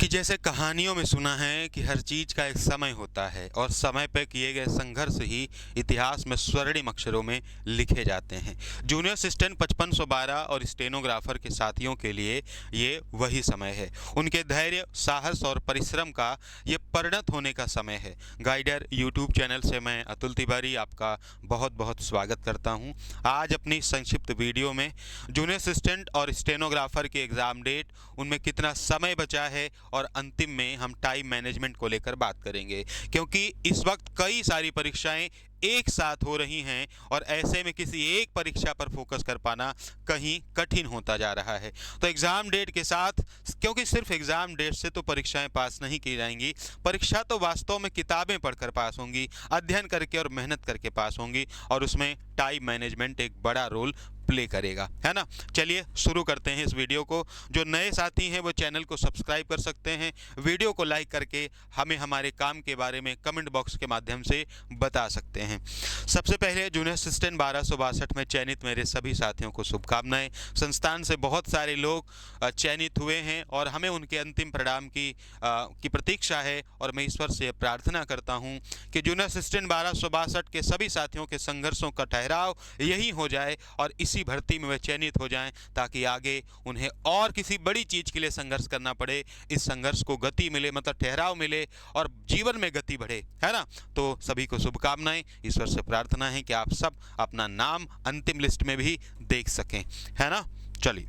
कि जैसे कहानियों में सुना है कि हर चीज़ का एक समय होता है और समय पर किए गए संघर्ष ही इतिहास में स्वर्णिम अक्षरों में लिखे जाते हैं। जूनियर असिस्टेंट 5512 और स्टेनोग्राफर के साथियों के लिए ये वही समय है। उनके धैर्य, साहस और परिश्रम का ये परिणत होने का समय है। गाइडर यूट्यूब चैनल से मैं अतुल तिवारी आपका बहुत बहुत स्वागत करता हूँ। आज अपनी संक्षिप्त वीडियो में जूनियर असिस्टेंट और स्टेनोग्राफर की एग्ज़ाम डेट, उनमें कितना समय बचा है और अंतिम में हम टाइम मैनेजमेंट को लेकर बात करेंगे, क्योंकि इस वक्त कई सारी परीक्षाएं एक साथ हो रही हैं और ऐसे में किसी एक परीक्षा पर फोकस कर पाना कहीं कठिन होता जा रहा है। तो एग्ज़ाम डेट के साथ, क्योंकि सिर्फ एग्ज़ाम डेट से तो परीक्षाएं पास नहीं की जाएंगी, परीक्षा तो वास्तव में किताबें पढ़कर पास होंगी, अध्ययन करके और मेहनत करके पास होंगी, और उसमें टाइम मैनेजमेंट एक बड़ा रोल प्ले करेगा, है ना। चलिए शुरू करते हैं इस वीडियो को। जो नए साथी हैं वो चैनल को सब्सक्राइब कर सकते हैं, वीडियो को लाइक करके हमें हमारे काम के बारे में कमेंट बॉक्स के माध्यम से बता सकते हैं। सबसे पहले जूनियर असिस्टेंट 1262 में चयनित मेरे सभी साथियों को शुभकामनाएं। संस्थान से बहुत सारे लोग चयनित हुए हैं और हमें उनके अंतिम परिणाम की प्रतीक्षा है, और मैं ईश्वर से प्रार्थना करता हूं कि जूनियर असिस्टेंट 1262 के सभी साथियों के संघर्षों का ठहराव यही हो जाए और इसी भर्ती में वे चयनित हो जाएं, ताकि आगे उन्हें और किसी बड़ी चीज़ के लिए संघर्ष करना पड़े, इस संघर्ष को गति मिले, मतलब ठहराव मिले और जीवन में गति बढ़े, है ना। तो सभी को शुभकामनाएं। ईश्वर से प्रार्थना है कि आप सब अपना नाम अंतिम लिस्ट में भी देख सकें, है ना। चलिए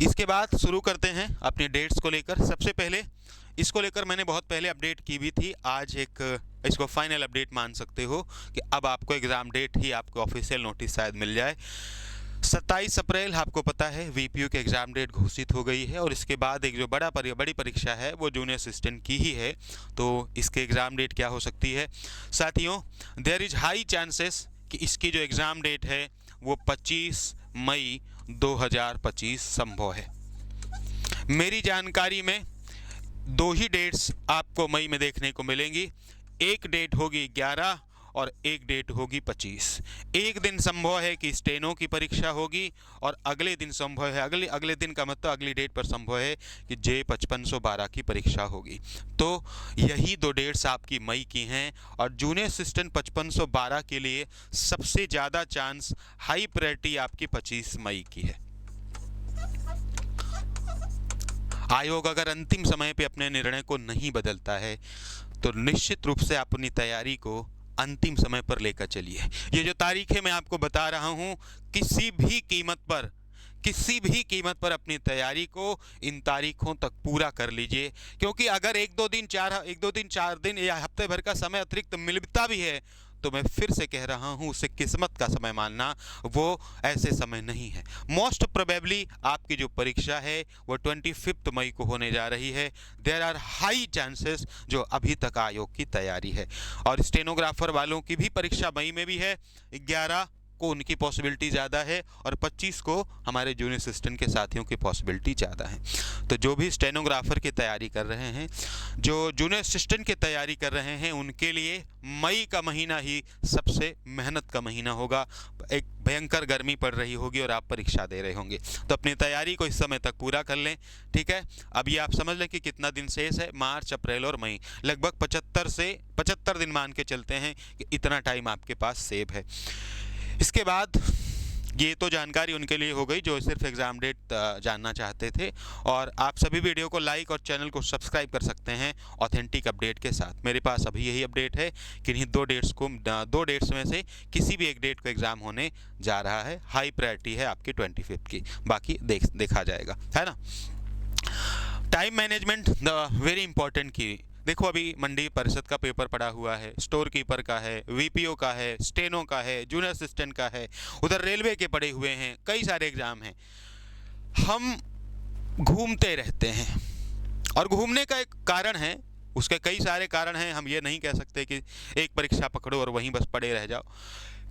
इसके बाद शुरू करते हैं अपनी डेट्स को लेकर। सबसे पहले इसको लेकर मैंने बहुत पहले अपडेट की भी थी, आज इसको फाइनल अपडेट मान सकते हो कि अब आपको एग्ज़ाम डेट ही आपको ऑफिशियल नोटिस शायद मिल जाए। 27 अप्रैल आपको पता है वीपीयू की एग्ज़ाम डेट घोषित हो गई है, और इसके बाद एक जो बड़ी परीक्षा है वो जूनियर असिस्टेंट की ही है। तो इसके एग्ज़ाम डेट क्या हो सकती है साथियों? देयर इज़ हाई चांसेस कि इसकी जो एग्ज़ाम डेट है वो 25 मई 2025 संभव है। मेरी जानकारी में दो ही डेट्स आपको मई में देखने को मिलेंगी। एक डेट होगी 11 और एक डेट होगी 25। एक दिन संभव है कि स्टेनो की परीक्षा होगी, और अगले दिन संभव है, अगले दिन का मतलब अगली डेट पर संभव है कि जे 5512 की परीक्षा होगी। तो यही दो डेट्स आपकी मई की हैं, और जूनियर असिस्टेंट 5512 के लिए सबसे ज़्यादा चांस, हाई प्रायोरिटी आपकी 25 मई की है। आयोग अगर अंतिम समय पे अपने निर्णय को नहीं बदलता है तो निश्चित रूप से अपनी तैयारी को अंतिम समय पर लेकर चलिए। ये जो तारीखें मैं आपको बता रहा हूँ, किसी भी कीमत पर अपनी तैयारी को इन तारीखों तक पूरा कर लीजिए, क्योंकि अगर एक दो दिन चार दिन या हफ्ते भर का समय अतिरिक्त मिलता भी है तो मैं फिर से कह रहा हूँ उसे किस्मत का समय मानना, वो ऐसे समय नहीं है। मोस्ट प्रोबेबली आपकी जो परीक्षा है वो 25 मई को होने जा रही है। देयर आर हाई चांसेस जो अभी तक आयोग की तैयारी है, और स्टेनोग्राफर वालों की भी परीक्षा मई में भी है। 11 को उनकी पॉसिबिलिटी ज़्यादा है, और 25 को हमारे जूनियर असिस्टेंट के साथियों की पॉसिबिलिटी ज़्यादा है। तो जो भी स्टेनोग्राफर की तैयारी कर रहे हैं, जो जूनियर असिस्टेंट की तैयारी कर रहे हैं, उनके लिए मई का महीना ही सबसे मेहनत का महीना होगा। एक भयंकर गर्मी पड़ रही होगी और आप परीक्षा दे रहे होंगे, तो अपनी तैयारी को इस समय तक पूरा कर लें, ठीक है। अब ये आप समझ लें कि कितना दिन शेष है, मार्च, अप्रैल और मई, लगभग 75 दिन मान के चलते हैं कि इतना टाइम आपके पास सेव है। इसके बाद ये तो जानकारी उनके लिए हो गई जो सिर्फ एग्ज़ाम डेट जानना चाहते थे, और आप सभी वीडियो को लाइक और चैनल को सब्सक्राइब कर सकते हैं ऑथेंटिक अपडेट के साथ। मेरे पास अभी यही अपडेट है कि इन्हीं दो डेट्स में से किसी भी एक डेट को एग्ज़ाम होने जा रहा है। हाई प्रायोरिटी है आपकी 25 की, बाकी देखा जाएगा, है ना। टाइम मैनेजमेंट वेरी इंपॉर्टेंट की। देखो अभी मंडी परिषद का पेपर पड़ा हुआ है, स्टोर कीपर का है, वीपीओ का है, स्टेनो का है, जूनियर असिस्टेंट का है, उधर रेलवे के पड़े हुए हैं, कई सारे एग्जाम हैं। हम घूमते रहते हैं, और घूमने का एक कारण है, उसके कई सारे कारण हैं। हम ये नहीं कह सकते कि एक परीक्षा पकड़ो और वहीं बस पड़े रह जाओ,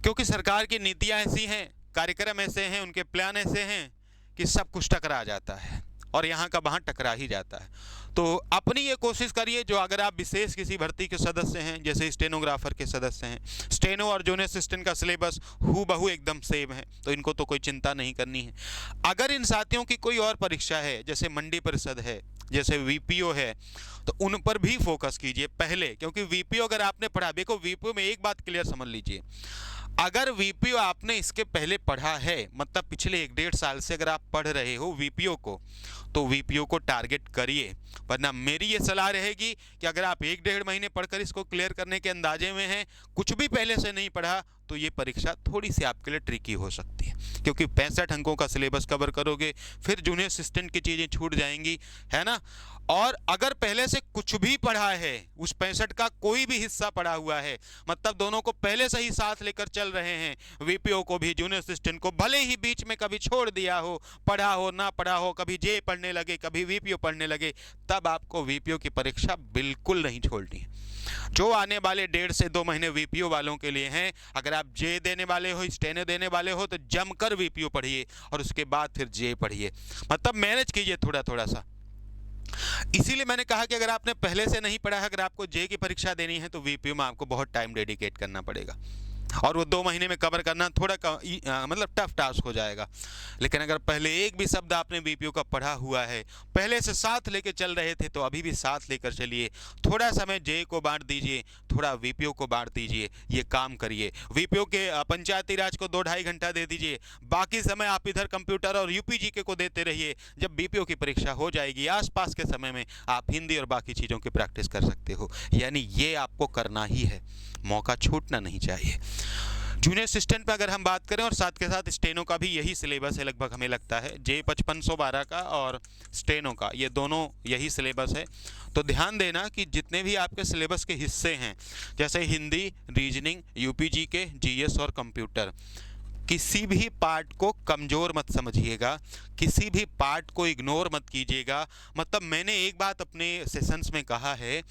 क्योंकि सरकार की नीतियाँ ऐसी हैं, कार्यक्रम ऐसे हैं, उनके प्लान ऐसे हैं कि सब कुछ टकरा जाता है, और यहाँ का वहाँ टकरा ही जाता है। तो अपनी ये कोशिश करिए, जो अगर आप विशेष किसी भर्ती के सदस्य हैं, जैसे स्टेनोग्राफर के सदस्य हैं, स्टेनो और जूनियर असिस्टेंट का सिलेबस हूबहू एकदम सेम है, तो इनको तो कोई चिंता नहीं करनी है। अगर इन साथियों की कोई और परीक्षा है, जैसे मंडी परिषद है, जैसे वीपीओ है, तो उन पर भी फोकस कीजिए पहले, क्योंकि वीपीओ अगर आपने पढ़ा, देखो वीपीओ में एक बात क्लियर समझ लीजिए, अगर वीपीओ आपने इसके पहले पढ़ा है, मतलब पिछले 1-1.5 साल से अगर आप पढ़ रहे हो वीपीओ को, तो वीपीओ को टारगेट करिए। वरना मेरी ये सलाह रहेगी कि अगर आप 1-1.5 महीने पढ़कर इसको क्लियर करने के अंदाजे में हैं, कुछ भी पहले से नहीं पढ़ा, तो ये परीक्षा थोड़ी सी आपके लिए ट्रिकी हो सकती है, क्योंकि 65 अंकों का सिलेबस कवर करोगे, फिर जूनियर असिस्टेंट की चीज़ें छूट जाएंगी, है ना। और अगर पहले से कुछ भी पढ़ा है, उस 65 का कोई भी हिस्सा पढ़ा हुआ है, मतलब दोनों को पहले से ही साथ लेकर चल रहे हैं, वीपीओ को भी जूनियर असिस्टेंट को, भले ही बीच में कभी छोड़ दिया हो, पढ़ा हो ना पढ़ा हो, कभी जे पढ़ने लगे, कभी वीपीओ पढ़ने लगे, तब आपको वीपीओ की परीक्षा बिल्कुल नहीं छोड़नी है। जो आने वाले 1.5 से 2 महीने वीपीओ वालों के लिए हैं, अगर आप जे देने वाले हो, स्टेनो देने वाले हो, तो जमकर वीपीओ पढ़िए और उसके बाद फिर जे पढ़िए, मतलब मैनेज कीजिए थोड़ा थोड़ा सा। इसीलिए मैंने कहा कि अगर आपने पहले से नहीं पढ़ा है, अगर आपको जे की परीक्षा देनी है, तो वीपीओ में आपको बहुत टाइम डेडिकेट करना पड़ेगा, और वो 2 महीने में कवर करना थोड़ा मतलब टफ टास्क हो जाएगा। लेकिन अगर पहले एक भी शब्द आपने वीपीओ का पढ़ा हुआ है, पहले से साथ लेके चल रहे थे, तो अभी भी साथ लेकर चलिए, थोड़ा समय जे को बांट दीजिए, थोड़ा वीपीओ को बांट दीजिए, ये काम करिए। वीपीओ के पंचायती राज को 2-2.5 घंटा दे दीजिए, बाकी समय आप इधर कंप्यूटर और यूपीजीके को देते रहिए। जब बीपीओ की परीक्षा हो जाएगी, आसपास के समय में आप हिंदी और बाकी चीज़ों की प्रैक्टिस कर सकते हो। यानी ये आपको करना ही है, मौका छूटना नहीं चाहिए। जूनियर असिस्टेंट पे अगर हम बात करें, और साथ के साथ स्टेनो का भी यही सिलेबस है लगभग, हमें लगता है जे 5512 का और स्टेनो का, ये दोनों यही सिलेबस है। तो ध्यान देना कि जितने भी आपके सिलेबस के हिस्से हैं, जैसे हिंदी, रीजनिंग, यूपीजीके, जीएस और कंप्यूटर, किसी भी पार्ट को कमज़ोर मत समझिएगा, किसी भी पार्ट को इग्नोर मत कीजिएगा। मतलब मैंने एक बात अपने सेशंस में कहा है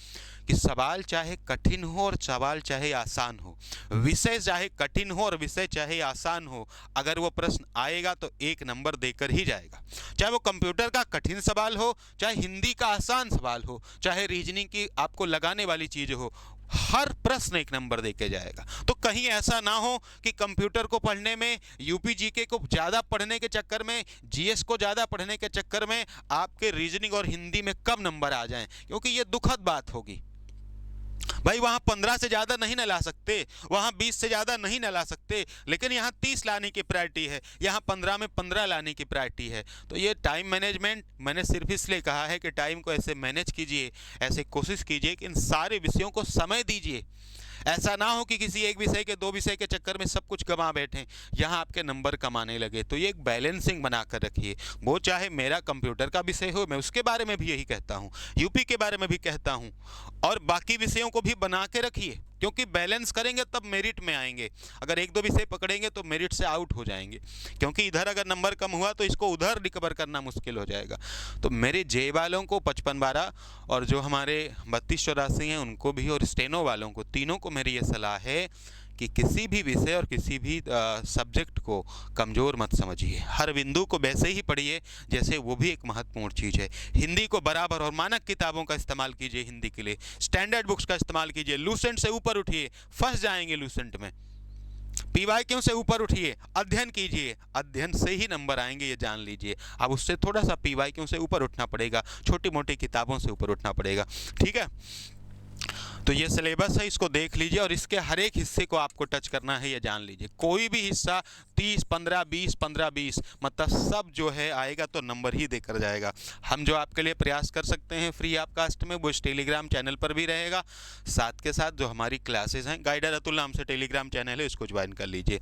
कि सवाल चाहे कठिन हो और सवाल चाहे आसान हो, विषय चाहे कठिन हो और विषय चाहे आसान हो, अगर वो प्रश्न आएगा तो 1 नंबर देकर ही जाएगा। चाहे वो कंप्यूटर का कठिन सवाल हो, चाहे हिंदी का आसान सवाल हो, चाहे रीजनिंग की आपको लगाने वाली चीज़ हो, हर प्रश्न 1 नंबर देके जाएगा। तो कहीं ऐसा ना हो कि कंप्यूटर को पढ़ने में, यूपीजीके को ज़्यादा पढ़ने के चक्कर में, जीएस को ज़्यादा पढ़ने के चक्कर में आपके रीजनिंग और हिंदी में कम नंबर आ जाएं, क्योंकि ये दुखद बात होगी। भाई वहाँ 15 से ज़्यादा नहीं न ला सकते, वहाँ 20 से ज़्यादा नहीं न ला सकते, लेकिन यहाँ 30 लाने की प्रायोरिटी है, यहाँ 15 में 15 लाने की प्रायोरिटी है। तो ये टाइम मैनेजमेंट मैंने सिर्फ इसलिए कहा है कि टाइम को ऐसे मैनेज कीजिए, ऐसे कोशिश कीजिए कि इन सारे विषयों को समय दीजिए। ऐसा ना हो कि किसी एक विषय के 2 विषय के चक्कर में सब कुछ गंवा बैठें, यहाँ आपके नंबर कमाने लगे। तो ये एक बैलेंसिंग बना कर रखिए। वो चाहे मेरा कंप्यूटर का विषय हो, मैं उसके बारे में भी यही कहता हूँ, यूपी के बारे में भी कहता हूँ, और बाकी विषयों को भी बना के रखिए, क्योंकि बैलेंस करेंगे तब मेरिट में आएंगे। अगर 1-2 विषय पकड़ेंगे तो मेरिट से आउट हो जाएंगे, क्योंकि इधर अगर नंबर कम हुआ तो इसको उधर रिकवर करना मुश्किल हो जाएगा। तो मेरे जे वालों को 55-12 और जो हमारे 32-84 हैं उनको भी, और स्टेनो वालों को, तीनों को मेरी ये सलाह है कि किसी भी विषय और किसी भी सब्जेक्ट को कमज़ोर मत समझिए। हर बिंदु को वैसे ही पढ़िए जैसे वो भी एक महत्वपूर्ण चीज़ है। हिंदी को बराबर और मानक किताबों का इस्तेमाल कीजिए, हिंदी के लिए स्टैंडर्ड बुक्स का इस्तेमाल कीजिए, लूसेंट से ऊपर उठिए, फंस जाएंगे लूसेंट में। पीवाईक्यू से ऊपर उठिए, अध्ययन कीजिए, अध्ययन से ही नंबर आएंगे, ये जान लीजिए। अब उससे थोड़ा सा पीवाईक्यू से ऊपर उठना पड़ेगा, छोटी मोटी किताबों से ऊपर उठना पड़ेगा, ठीक है। तो ये सिलेबस है, इसको देख लीजिए, और इसके हर एक हिस्से को आपको टच करना है, ये जान लीजिए। कोई भी हिस्सा 30, 15, 20, 15, 20, मतलब सब जो है आएगा तो नंबर ही देकर जाएगा। हम जो आपके लिए प्रयास कर सकते हैं फ्री ऑफ कास्ट में, वो इस टेलीग्राम चैनल पर भी रहेगा। साथ के साथ जो हमारी क्लासेस हैं, गाइडर अतुल नाम से टेलीग्राम चैनल है, इसको ज्वाइन कर लीजिए।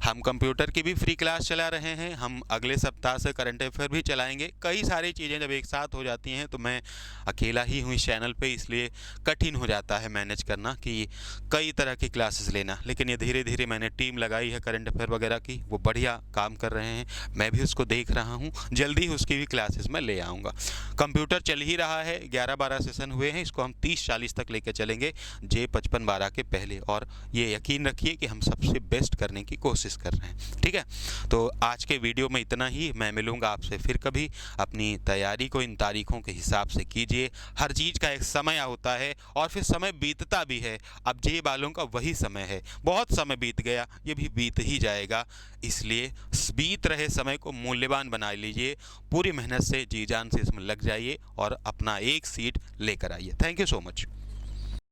हम कंप्यूटर की भी फ्री क्लास चला रहे हैं, हम अगले सप्ताह से करंट अफेयर भी चलाएँगे। कई सारी चीज़ें जब एक साथ हो जाती हैं तो मैं अकेला ही हूँ इस चैनल पर, इसलिए कठिन हो जाता है है मैनेज करना कि कई तरह की क्लासेस लेना, लेकिन ये धीरे धीरे मैंने टीम लगाई है करंट अफेयर वगैरह की, वो बढ़िया काम कर रहे हैं, मैं भी उसको देख रहा हूँ, जल्दी ही उसकी भी क्लासेस मैं ले आऊँगा। कंप्यूटर चल ही रहा है, 11-12 सेशन हुए हैं, इसको हम 30-40 तक लेकर चलेंगे J5512 के पहले, और ये यकीन रखिए कि हम सबसे बेस्ट करने की कोशिश कर रहे हैं। ठीक है, तो आज के वीडियो में इतना ही। मैं मिलूँगा आपसे फिर कभी। अपनी तैयारी को इन तारीखों के हिसाब से कीजिए, हर चीज़ का एक समय होता है और फिर समय बीतता भी है। अब जे बालों का वही समय है, बहुत समय बीत गया, ये भी बीत ही जाएगा, इसलिए बीत रहे समय को मूल्यवान बना लीजिए, पूरी मेहनत से जी जान से इसमें लग जाइए और अपना एक सीट लेकर आइए। Thank you so much.